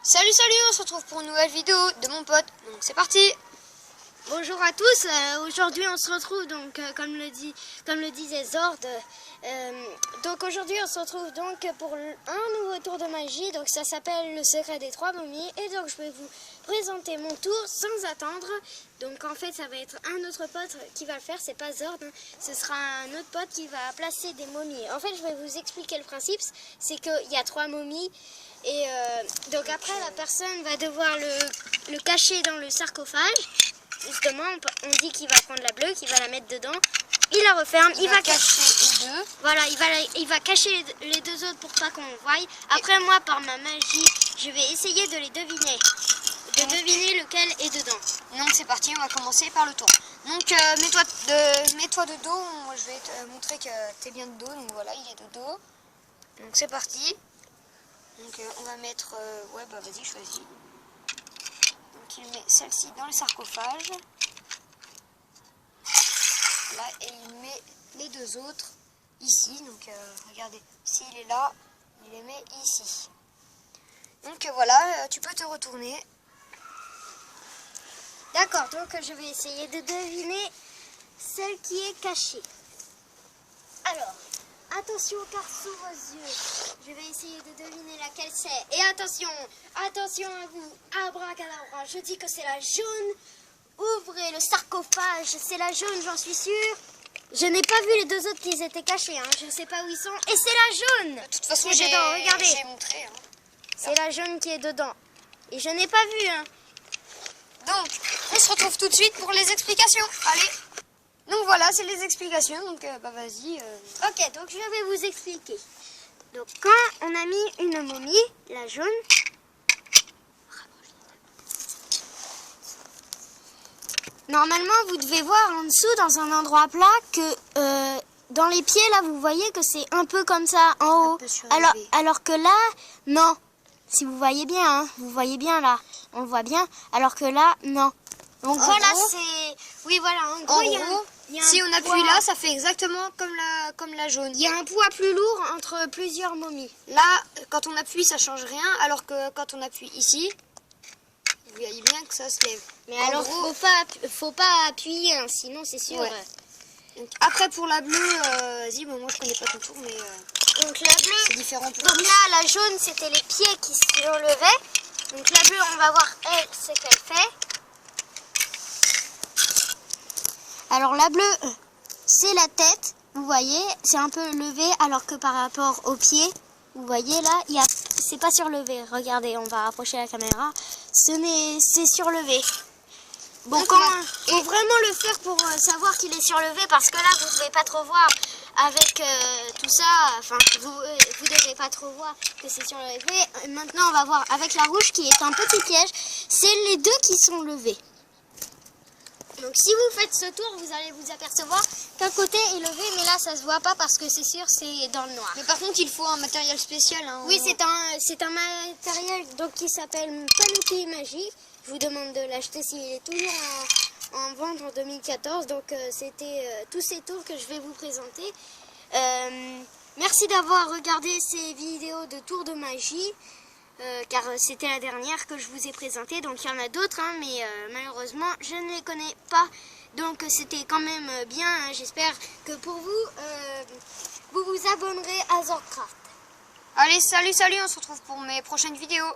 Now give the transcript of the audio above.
Salut, on se retrouve pour une nouvelle vidéo de mon pote, donc c'est parti. Bonjour à tous, aujourd'hui on se retrouve donc comme le disait Zord, donc aujourd'hui on se retrouve donc pour un nouveau tour de magie, donc ça s'appelle le secret des 3 momies et donc je vais vous présenter mon tour sans attendre. Donc en fait ça va être un autre pote qui va le faire, c'est pas Zord, hein. Ce sera un autre pote qui va placer des momies. En fait je vais vous expliquer le principe, c'est qu'il y a 3 momies. Et donc après la personne va devoir le cacher dans le sarcophage. Justement on dit qu'il va prendre la bleue, qu'il va la mettre dedans. Il la referme, il va cacher les deux. Voilà, il va cacher les deux autres pour pas qu'on le voie. Après moi par ma magie, je vais essayer de les deviner. De deviner lequel est dedans. Donc c'est parti, on va commencer par le tour. Donc mets-toi de dos, moi je vais te montrer que tu es bien de dos. Donc voilà, il est de dos. Donc c'est parti. Donc on va mettre, ouais bah vas-y choisis. Donc il met celle-ci dans le sarcophage. Là et il met les deux autres ici. Donc regardez, s'il est là, il les met ici. Donc voilà, tu peux te retourner. D'accord, donc je vais essayer de deviner celle qui est cachée. Alors, attention car sous vos yeux, je vais essayer de deviner laquelle c'est. Et attention à vous, abracadabra, je dis que c'est la jaune. Ouvrez le sarcophage, c'est la jaune, j'en suis sûre. Je n'ai pas vu les deux autres qui étaient cachés, hein. Je ne sais pas où ils sont. Et c'est la jaune. De toute façon, j'ai montré. Hein. C'est la jaune qui est dedans. Et je n'ai pas vu, hein. Donc, on se retrouve tout de suite pour les explications. Allez. Donc voilà, c'est les explications. Donc bah vas-y. Ok, donc je vais vous expliquer. Donc quand on a mis une momie, la jaune, normalement vous devez voir en dessous dans un endroit plat que dans les pieds là vous voyez que c'est un peu comme ça en haut. Alors que là, non. Si vous voyez bien, hein, vous voyez bien là, on le voit bien. Alors que là, non. Donc voilà, c'est... Oui voilà, en gros, si on appuie là, ça fait exactement comme la jaune. Il y a un poids plus lourd entre plusieurs momies. Là, quand on appuie, ça change rien, alors que quand on appuie ici, vous voyez bien que ça se lève. Mais en alors, gros, faut pas appuyer, hein, sinon c'est sûr. Ouais. Donc, après, pour la bleue, vas-y, bon, moi je connais pas ton tour, mais donc la bleue, c'est différent pour donc là, la jaune, c'était les pieds qui se relevaient. Donc la bleue, on va voir, elle, ce qu'elle fait. Alors la bleue, c'est la tête, vous voyez, c'est un peu levé, alors que par rapport aux pieds, vous voyez là, c'est pas surlevé. Regardez, on va rapprocher la caméra. C'est surlevé. Bon, faut vraiment le faire pour savoir qu'il est surlevé, parce que là, vous ne devez pas trop voir avec tout ça. Enfin, vous devez pas trop voir que c'est surlevé. Maintenant, on va voir avec la rouge qui est un petit piège. C'est les deux qui sont levés. Donc si vous faites ce tour, vous allez vous apercevoir qu'un côté est levé, mais là ça se voit pas parce que c'est sûr c'est dans le noir. Mais par contre il faut un matériel spécial. Hein, oui, c'est un matériel donc qui s'appelle Panoplie Magie. Je vous demande de l'acheter s'il est toujours en vente en 2014. Donc c'était tous ces tours que je vais vous présenter. Merci d'avoir regardé ces vidéos de tours de magie. Car c'était la dernière que je vous ai présentée, donc il y en a d'autres, hein, mais malheureusement je ne les connais pas, donc c'était quand même bien, hein. J'espère que pour vous, vous vous abonnerez à Zordcraft. Allez, salut, on se retrouve pour mes prochaines vidéos.